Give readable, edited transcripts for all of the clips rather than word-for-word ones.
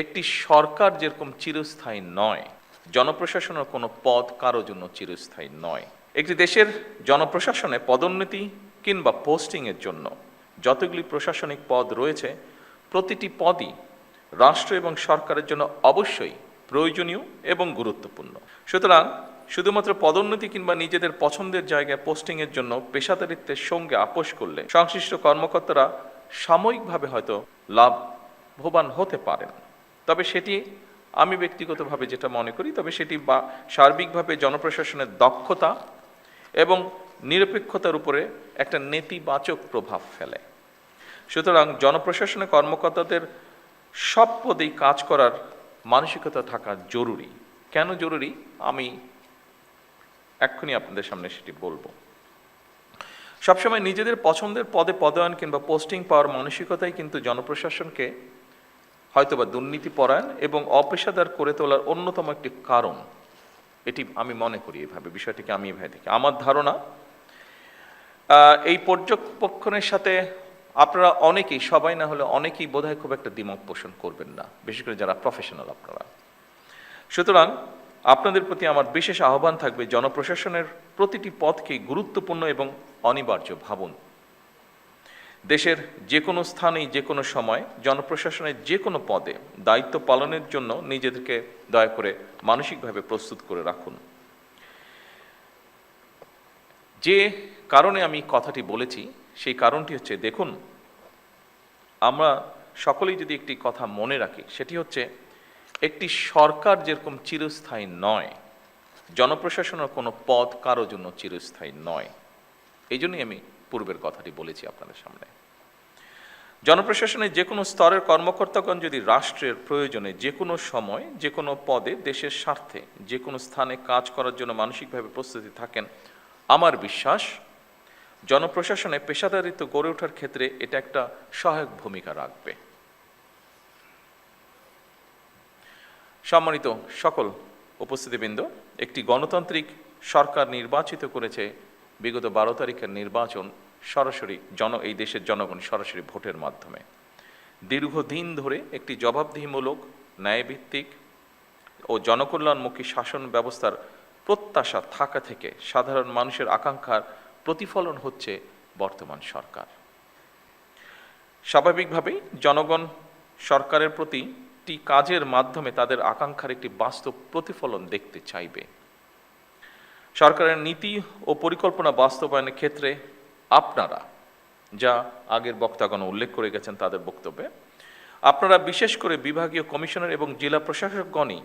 একটি সরকার যেরকম চিরস্থায়ী নয়, জনপ্রশাসনের কোনো পদ কারো জন্য চিরস্থায়ী নয়। একটি দেশের জনপ্রশাসনে পদোন্নতি কিংবা পোস্টিংয়ের জন্য যতগুলি প্রশাসনিক পদ রয়েছে, প্রতিটি পদই রাষ্ট্র এবং সরকারের জন্য অবশ্যই প্রয়োজনীয় এবং গুরুত্বপূর্ণ। সুতরাং শুধুমাত্র পদোন্নতি কিংবা নিজেদের পছন্দের জায়গায় পোস্টিংয়ের জন্য পেশাদারিত্বের সঙ্গে আপোষ করলে সংশ্লিষ্ট কর্মকর্তারা সাময়িকভাবে হয়তো লাভবান হতে পারেন, তবে সেটি আমি ব্যক্তিগতভাবে যেটা মনে করি, তবে সেটি বা সার্বিকভাবে জনপ্রশাসনের দক্ষতা এবং নিরপেক্ষতার উপরে একটা নেতিবাচক প্রভাব ফেলে। সুতরাং জনপ্রশাসনের কর্মকর্তাদের সব পদেই কাজ করার মানসিকতা থাকা জরুরি। কেন জরুরি আমি এক্ষুনি আপনাদের সামনে সেটি বলবো। সবসময় নিজেদের পছন্দের পদে পদায়ন কিংবা পোস্টিং পাওয়ার মানসিকতাই কিন্তু জনপ্রশাসনকে হয়তোবা দুর্নীতিপরায়ণ এবং অপেশাদার করে তোলার অন্যতম একটি কারণ। এটি আমি মনে করি এভাবে, বিষয়টিকে আমি এভাবে দেখি। আমার ধারণা এই পর্যবেক্ষণের সাথে আপনারা অনেকেই, সবাই না হলে অনেকেই বোধহয় খুব একটা দ্বিমত পোষণ করবেন না, বিশেষ করে যারা প্রফেশনাল আপনারা। সুতরাং আপনাদের প্রতি আমার বিশেষ আহ্বান থাকবে, জনপ্রশাসনের প্রতিটি পদকেই গুরুত্বপূর্ণ এবং অনিবার্য ভাবুন। দেশের যে কোনো স্থানেই যে কোনো সময় জনপ্রশাসনের যে কোনো পদে দায়িত্ব পালনের জন্য নিজেদেরকে দয়া করে মানসিকভাবে প্রস্তুত করে রাখুন। যে কারণে আমি কথাটি বলেছি সেই কারণটি হচ্ছে, দেখুন, আমরা সকলেই যদি একটি কথা মনে রাখি, সেটি হচ্ছে একটি সরকার যেরকম চিরস্থায়ী নয়, জনপ্রশাসনের কোনো পদ কারো জন্য চিরস্থায়ী নয়। এই জন্যই আমি পূর্বের কথাটি বলেছি আপনাদের সামনে। জনপ্রশাসনের যে কোনো স্তরের কর্মকর্তাগণ যদি রাষ্ট্রের প্রয়োজনে যে কোনো সময় যে কোনো পদে দেশের স্বার্থে যে কোনো স্থানে কাজ করার জন্য মানসিকভাবে প্রস্তুতি থাকেন, আমার বিশ্বাস জনপ্রশাসনে পেশাদারিত্ব গড়ে ওঠার ক্ষেত্রে এটা একটা সহায়ক ভূমিকা রাখবে। সম্মানিত সকল উপস্থিতিবৃন্দ, একটি গণতান্ত্রিক সরকার নির্বাচিত করেছে বিগত 12 তারিখের নির্বাচন সরাসরি এই দেশের জনগণ সরাসরি ভোটের মাধ্যমে। দীর্ঘদিন ধরে একটি জবাবদিহিমূলক, ন্যায়ভিত্তিক ও জনকল্যাণমুখী শাসন ব্যবস্থার প্রত্যাশা থাকা থেকে সাধারণ মানুষের আকাঙ্ক্ষার প্রতিফলন হচ্ছে বর্তমান সরকার। স্বাভাবিকভাবেই জনগণ সরকারের প্রতিটি কাজের মাধ্যমে তাদের আকাঙ্ক্ষার একটি বাস্তব প্রতিফলন দেখতে চাইবে। সরকারের নীতি ও পরিকল্পনা বাস্তবায়নের ক্ষেত্রে আপনারা, যা আগের বক্তাগণ উল্লেখ করে গেছেন তাদের বক্তব্যে, আপনারা বিশেষ করে বিভাগীয় কমিশনার এবং জেলা প্রশাসকগণই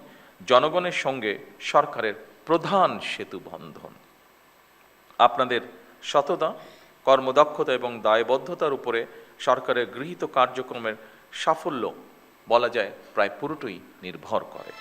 জনগণের সঙ্গে সরকারের প্রধান সেতু বন্ধন। আপনাদের সততা, কর্মদক্ষতা এবং দায়বদ্ধতার উপরে সরকারের গৃহীত কার্যক্রমের সাফল্য বলা যায় প্রায় পুরোটাই নির্ভর করে।